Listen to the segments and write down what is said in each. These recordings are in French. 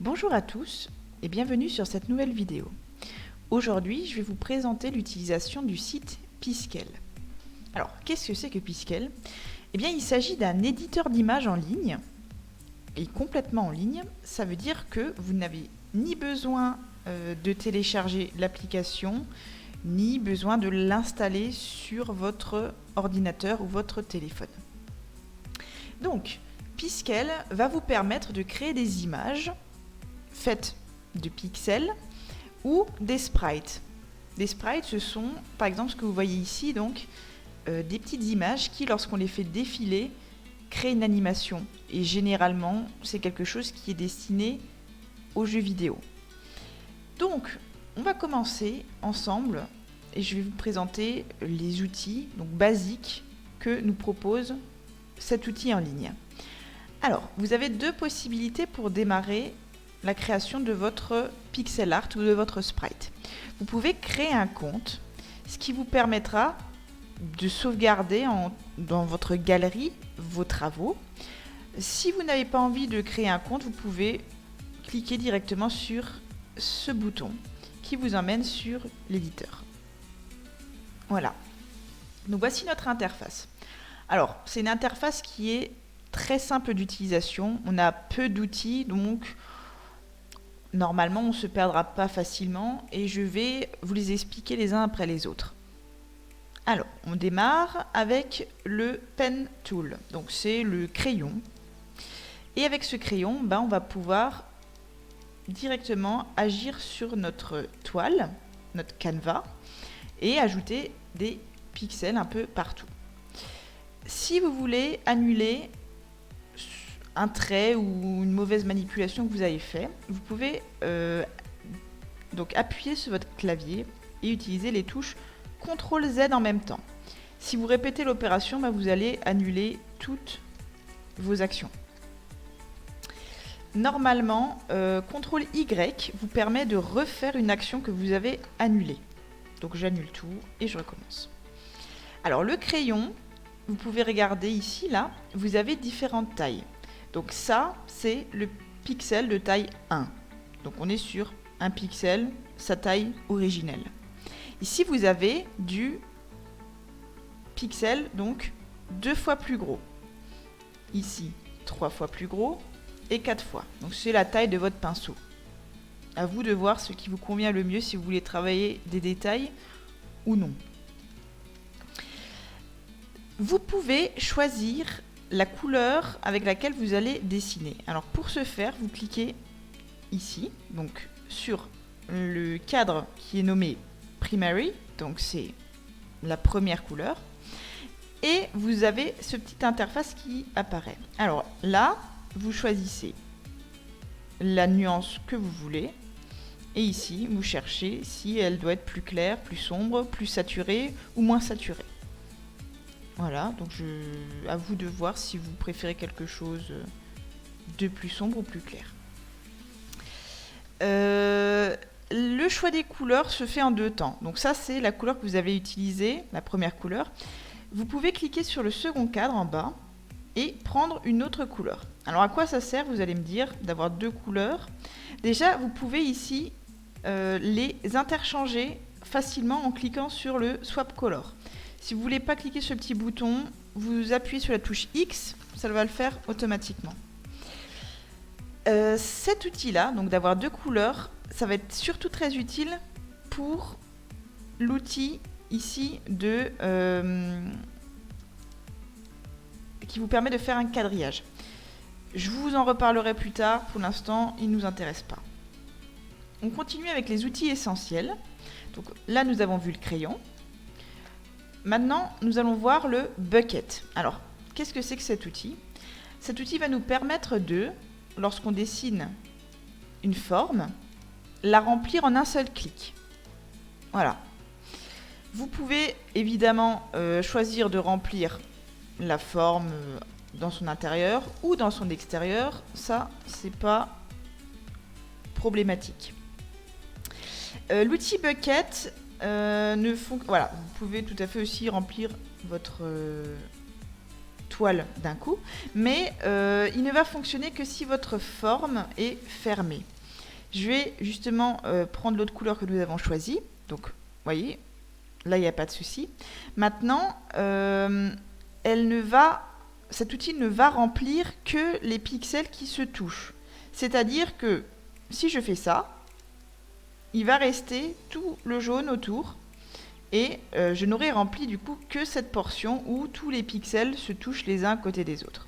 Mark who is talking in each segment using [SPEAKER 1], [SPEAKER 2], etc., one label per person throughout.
[SPEAKER 1] Bonjour à tous et bienvenue sur cette nouvelle vidéo. Aujourd'hui, je vais vous présenter l'utilisation du site Piskel. Alors, qu'est-ce que c'est que Piskel? Eh bien, il s'agit d'un éditeur d'images en ligne, et complètement en ligne. Ça veut dire que vous n'avez ni besoin de télécharger l'application, ni besoin de l'installer sur votre ordinateur ou votre téléphone. Donc, Piskel va vous permettre de créer des images faites de pixels ou des sprites. Des sprites, ce sont par exemple ce que vous voyez ici, donc des petites images qui, lorsqu'on les fait défiler, créent une animation. Et généralement, c'est quelque chose qui est destiné aux jeux vidéo. Donc, on va commencer ensemble et je vais vous présenter les outils donc basiques que nous propose cet outil en ligne. Alors, vous avez deux possibilités pour démarrer la création de votre pixel art ou de votre sprite. Vous pouvez créer un compte, ce qui vous permettra de sauvegarder dans votre galerie vos travaux. Si vous n'avez pas envie de créer un compte, vous pouvez cliquer directement sur ce bouton qui vous emmène sur l'éditeur. Voilà. Donc voici notre interface. Alors, c'est une interface qui est très simple d'utilisation. On a peu d'outils, donc normalement, on ne se perdra pas facilement et je vais vous les expliquer les uns après les autres. Alors, on démarre avec le Pen Tool, donc c'est le crayon. Et avec ce crayon, on va pouvoir directement agir sur notre toile, notre canevas, et ajouter des pixels un peu partout. Si vous voulez annuler un trait ou une mauvaise manipulation que vous avez fait, vous pouvez donc appuyer sur votre clavier et utiliser les touches CTRL Z en même temps. Si vous répétez l'opération, vous allez annuler toutes vos actions. Normalement, CTRL Y vous permet de refaire une action que vous avez annulée. Donc j'annule tout et je recommence. Alors le crayon, vous pouvez regarder ici, là, vous avez différentes tailles. Donc ça, c'est le pixel de taille 1. Donc on est sur un pixel, sa taille originelle. Ici, vous avez du pixel, donc 2 fois plus gros. Ici, 3 fois plus gros et 4 fois. Donc c'est la taille de votre pinceau. À vous de voir ce qui vous convient le mieux si vous voulez travailler des détails ou non. Vous pouvez choisir la couleur avec laquelle vous allez dessiner. Alors pour ce faire, vous cliquez ici, donc sur le cadre qui est nommé Primary, donc c'est la première couleur, et vous avez ce petit interface qui apparaît. Alors là, vous choisissez la nuance que vous voulez, et ici, vous cherchez si elle doit être plus claire, plus sombre, plus saturée ou moins saturée. Voilà, donc à vous de voir si vous préférez quelque chose de plus sombre ou plus clair. Le choix des couleurs se fait en deux temps. Donc ça, c'est la couleur que vous avez utilisée, la première couleur. Vous pouvez cliquer sur le second cadre en bas et prendre une autre couleur. Alors à quoi ça sert, vous allez me dire, d'avoir deux couleurs? Déjà, vous pouvez ici les interchanger facilement en cliquant sur le Swap Color. Si vous ne voulez pas cliquer sur le petit bouton, vous appuyez sur la touche X, ça va le faire automatiquement. Cet outil-là, donc d'avoir deux couleurs, ça va être surtout très utile pour l'outil ici qui vous permet de faire un quadrillage. Je vous en reparlerai plus tard, pour l'instant, il ne nous intéresse pas. On continue avec les outils essentiels. Donc là, nous avons vu le crayon. Maintenant, nous allons voir le bucket. Alors, qu'est-ce que c'est que cet outil? Cet outil va nous permettre de, lorsqu'on dessine une forme, la remplir en un seul clic. Voilà. Vous pouvez évidemment choisir de remplir la forme dans son intérieur ou dans son extérieur. Ça, c'est pas problématique. L'outil bucket voilà, vous pouvez tout à fait aussi remplir votre toiles d'un coup, mais il ne va fonctionner que si votre forme est fermée. Je vais justement prendre l'autre couleur que nous avons choisie. Donc, vous voyez, là, il n'y a pas de souci. Maintenant, cet outil ne va remplir que les pixels qui se touchent. C'est-à-dire que si je fais ça, il va rester tout le jaune autour et je n'aurai rempli du coup que cette portion où tous les pixels se touchent les uns à côté des autres.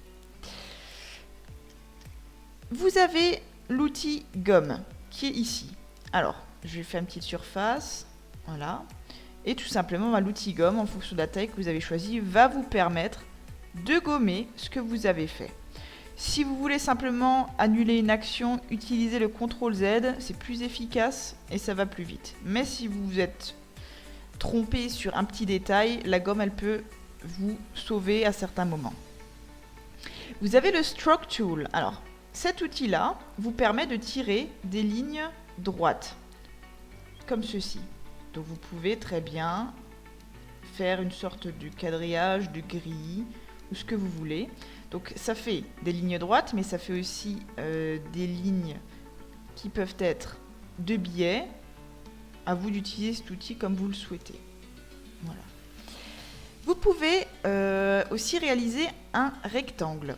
[SPEAKER 1] Vous avez l'outil gomme qui est ici. Alors, je vais faire une petite surface, voilà. Et tout simplement, l'outil gomme, en fonction de la taille que vous avez choisie, va vous permettre de gommer ce que vous avez fait. Si vous voulez simplement annuler une action, utilisez le CTRL Z, c'est plus efficace et ça va plus vite. Mais si vous vous êtes trompé sur un petit détail, la gomme, elle peut vous sauver à certains moments. Vous avez le Stroke Tool. Alors, cet outil-là vous permet de tirer des lignes droites, comme ceci. Donc vous pouvez très bien faire une sorte de quadrillage, de grille, ou ce que vous voulez. Donc ça fait des lignes droites, mais ça fait aussi des lignes qui peuvent être de biais. À vous d'utiliser cet outil comme vous le souhaitez. Voilà. Vous pouvez aussi réaliser un rectangle.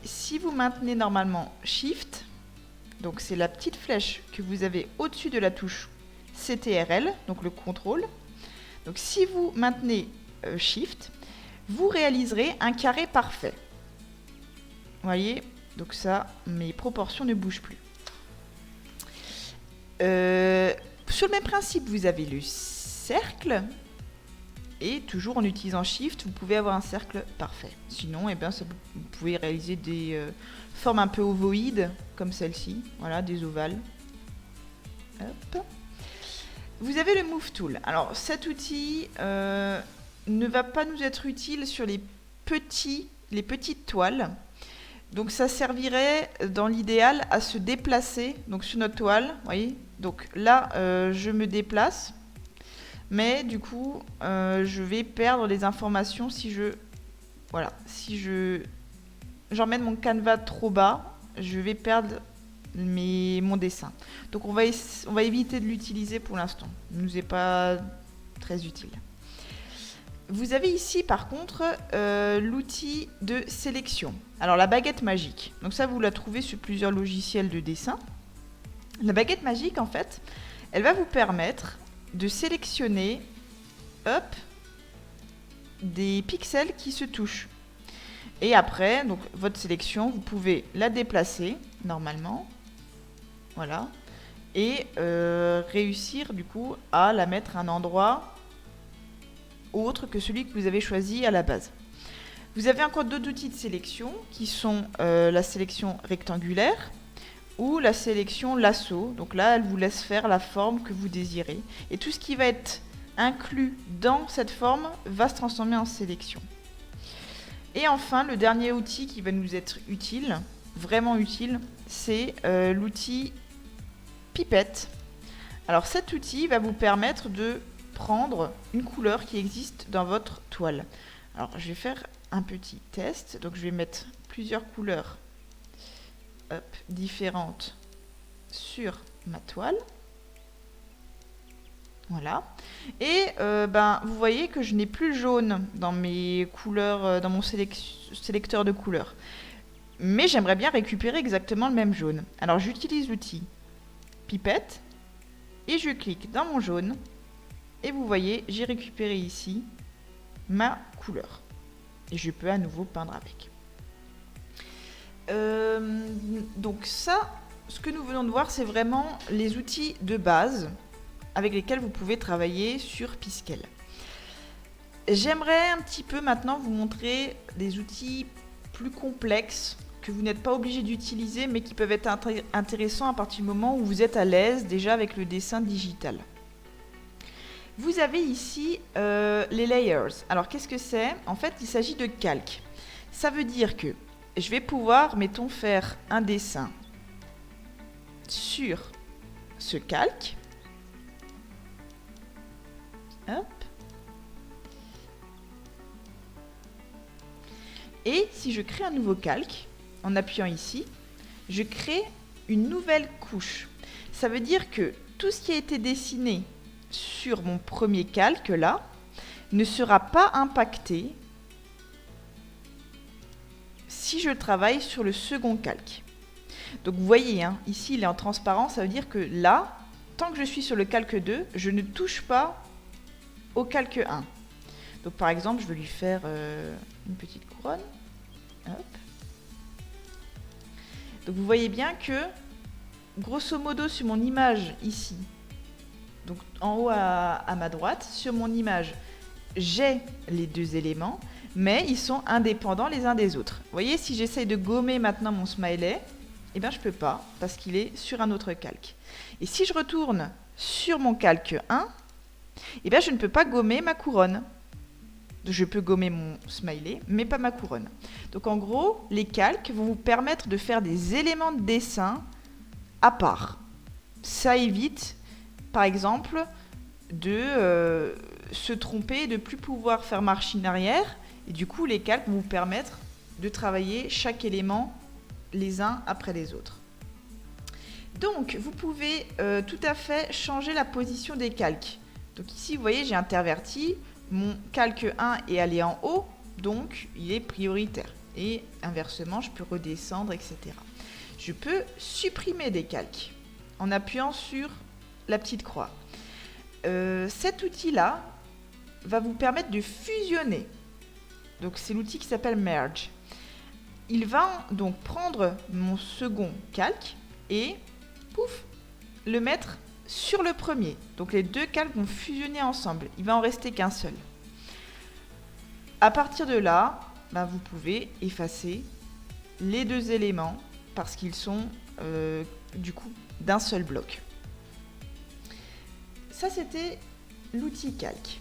[SPEAKER 1] Si vous maintenez normalement Shift, donc c'est la petite flèche que vous avez au-dessus de la touche CTRL, donc le contrôle. Donc si vous maintenez Shift, vous réaliserez un carré parfait. Vous voyez, donc ça, mes proportions ne bougent plus. Sur le même principe, vous avez le cercle. Et toujours en utilisant Shift, vous pouvez avoir un cercle parfait. Sinon, vous pouvez réaliser des formes un peu ovoïdes, comme celle-ci. Voilà, des ovales. Hop. Vous avez le Move Tool. Alors, cet outil ne va pas nous être utile sur les petites toiles. Donc, ça servirait, dans l'idéal, à se déplacer donc, sur notre toile. Vous voyez ? Donc là, je me déplace. Mais du coup, je vais perdre les informations si j'emmène mon canevas trop bas, je vais perdre mon dessin. Donc on va éviter de l'utiliser pour l'instant. Il ne nous est pas très utile. Vous avez ici par contre l'outil de sélection. Alors la baguette magique. Donc ça, vous la trouvez sur plusieurs logiciels de dessin. La baguette magique, en fait, elle va vous permettre de sélectionner des pixels qui se touchent. Et après, donc, votre sélection, vous pouvez la déplacer normalement. Voilà. Et réussir du coup à la mettre à un endroit autre que celui que vous avez choisi à la base. Vous avez encore d'autres outils de sélection qui sont la sélection rectangulaire ou la sélection lasso. Donc là, elle vous laisse faire la forme que vous désirez. Et tout ce qui va être inclus dans cette forme va se transformer en sélection. Et enfin, le dernier outil qui va nous être utile, vraiment utile, c'est l'outil pipette. Alors cet outil va vous permettre de prendre une couleur qui existe dans votre toile. Alors je vais faire un petit test. Donc je vais mettre plusieurs couleurs différentes sur ma toile. Voilà. Et vous voyez que je n'ai plus le jaune dans mes couleurs, dans mon sélecteur de couleurs. Mais j'aimerais bien récupérer exactement le même jaune. Alors j'utilise l'outil pipette et je clique dans mon jaune. Et vous voyez, j'ai récupéré ici ma couleur. Et je peux à nouveau peindre avec. Donc ça, ce que nous venons de voir, c'est vraiment les outils de base avec lesquels vous pouvez travailler sur Piskel. J'aimerais un petit peu maintenant vous montrer des outils plus complexes que vous n'êtes pas obligé d'utiliser, mais qui peuvent être intéressants à partir du moment où vous êtes à l'aise déjà avec le dessin digital. Vous avez ici les layers. Alors qu'est-ce que c'est ? En fait, il s'agit de calque. Ça veut dire que je vais pouvoir, mettons, faire un dessin sur ce calque. Hop. Et si je crée un nouveau calque, en appuyant ici, je crée une nouvelle couche. Ça veut dire que tout ce qui a été dessiné sur mon premier calque là ne sera pas impacté si je travaille sur le second calque. Donc vous voyez, hein, ici il est en transparent, ça veut dire que là, tant que je suis sur le calque 2, je ne touche pas au calque 1. Donc par exemple, je vais lui faire une petite couronne. Hop. Donc vous voyez bien que, grosso modo, sur mon image ici, donc en haut à ma droite, sur mon image, j'ai les deux éléments, mais ils sont indépendants les uns des autres. Vous voyez, si j'essaye de gommer maintenant mon smiley, eh bien je ne peux pas, parce qu'il est sur un autre calque. Et si je retourne sur mon calque 1, eh bien je ne peux pas gommer ma couronne. Je peux gommer mon smiley, mais pas ma couronne. Donc en gros, les calques vont vous permettre de faire des éléments de dessin à part. Ça évite, par exemple, de se tromper, de ne plus pouvoir faire machine arrière. Et du coup, les calques vont vous permettre de travailler chaque élément les uns après les autres. Donc, vous pouvez tout à fait changer la position des calques. Donc ici, vous voyez, j'ai interverti. Mon calque 1 est allé en haut, donc il est prioritaire. Et inversement, je peux redescendre, etc. Je peux supprimer des calques en appuyant sur la petite croix. Cet outil-là va vous permettre de fusionner. Donc c'est l'outil qui s'appelle Merge. Il va donc prendre mon second calque et pouf, le mettre sur le premier. Donc les deux calques vont fusionner ensemble. Il va en rester qu'un seul. À partir de là, vous pouvez effacer les deux éléments parce qu'ils sont du coup d'un seul bloc. Ça, c'était l'outil calque.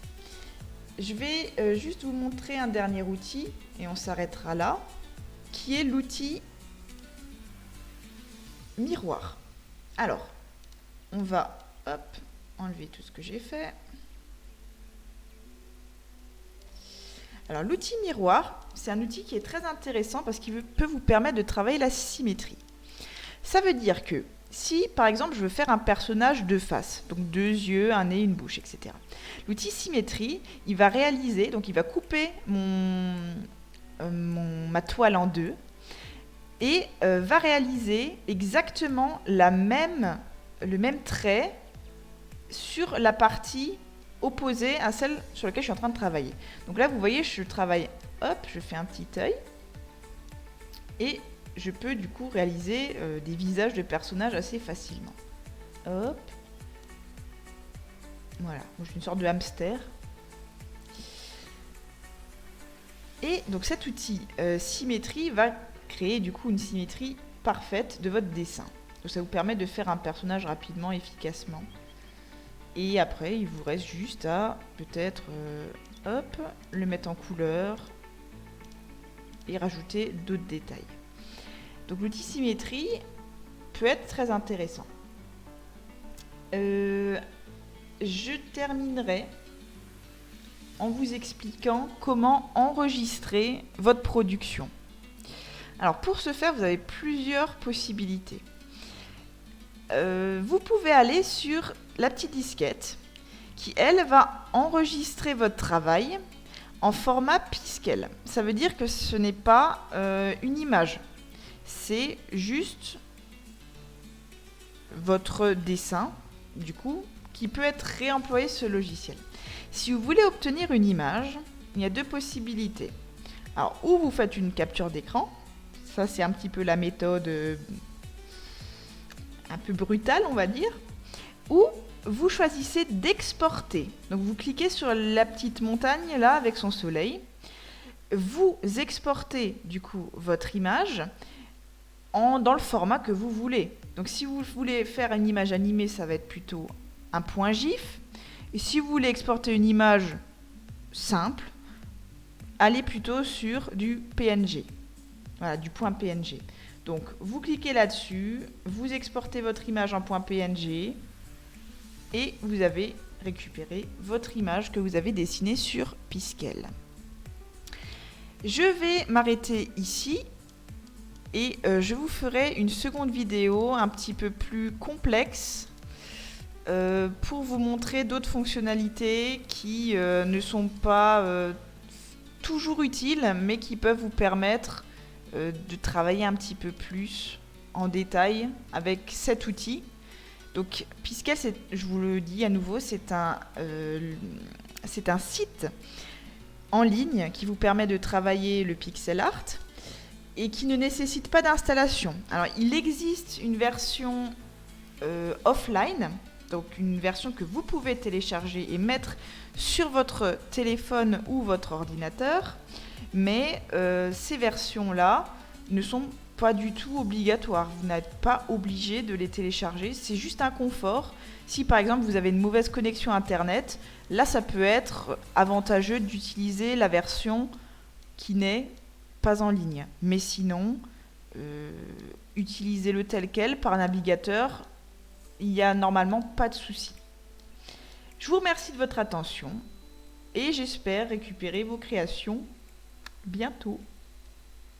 [SPEAKER 1] Je vais juste vous montrer un dernier outil et on s'arrêtera là, qui est l'outil miroir. Alors, on va enlever tout ce que j'ai fait. Alors l'outil miroir, c'est un outil qui est très intéressant parce qu'il peut vous permettre de travailler la symétrie. Ça veut dire que si par exemple je veux faire un personnage de face, donc deux yeux, un nez, une bouche, etc. L'outil symétrie, il va réaliser, donc il va couper ma toile en deux et va réaliser exactement le même trait sur la partie opposée à celle sur laquelle je suis en train de travailler. Donc là, vous voyez, je travaille, je fais un petit œil et je peux du coup réaliser des visages de personnages assez facilement. Hop. Voilà, je suis une sorte de hamster. Et donc cet outil symétrie va créer du coup une symétrie parfaite de votre dessin. Donc ça vous permet de faire un personnage rapidement, efficacement. Et après, il vous reste juste à peut-être le mettre en couleur et rajouter d'autres détails. Donc l'outil symétrie peut être très intéressant. Je terminerai en vous expliquant comment enregistrer votre production. Alors pour ce faire, vous avez plusieurs possibilités. Vous pouvez aller sur la petite disquette qui, elle, va enregistrer votre travail en format Piskel. Ça veut dire que ce n'est pas une image, c'est juste votre dessin, du coup, qui peut être réemployé sur ce logiciel. Si vous voulez obtenir une image, il y a deux possibilités. Alors, ou vous faites une capture d'écran, ça c'est un petit peu la méthode un peu brutale, on va dire, ou vous choisissez d'exporter. Donc vous cliquez sur la petite montagne là avec son soleil, vous exportez du coup votre image dans le format que vous voulez. Donc si vous voulez faire une image animée, ça va être plutôt un point GIF. Et si vous voulez exporter une image simple, allez plutôt sur du PNG. Voilà, du point PNG. Donc vous cliquez là-dessus, vous exportez votre image en point PNG et vous avez récupéré votre image que vous avez dessinée sur Piskel. Je vais m'arrêter ici et je vous ferai une seconde vidéo un petit peu plus complexe pour vous montrer d'autres fonctionnalités qui ne sont pas toujours utiles, mais qui peuvent vous permettre de travailler un petit peu plus en détail avec cet outil. Donc Piskel, je vous le dis à nouveau, c'est un site en ligne qui vous permet de travailler le pixel art et qui ne nécessite pas d'installation. Alors il existe une version offline, donc une version que vous pouvez télécharger et mettre sur votre téléphone ou votre ordinateur, mais ces versions-là ne sont pas du tout obligatoires. Vous n'êtes pas obligé de les télécharger, c'est juste un confort. Si par exemple vous avez une mauvaise connexion internet, là ça peut être avantageux d'utiliser la version qui n'est pas en ligne. Mais sinon, utilisez-le tel quel par navigateur, il n'y a normalement pas de souci. Je vous remercie de votre attention et j'espère récupérer vos créations bientôt.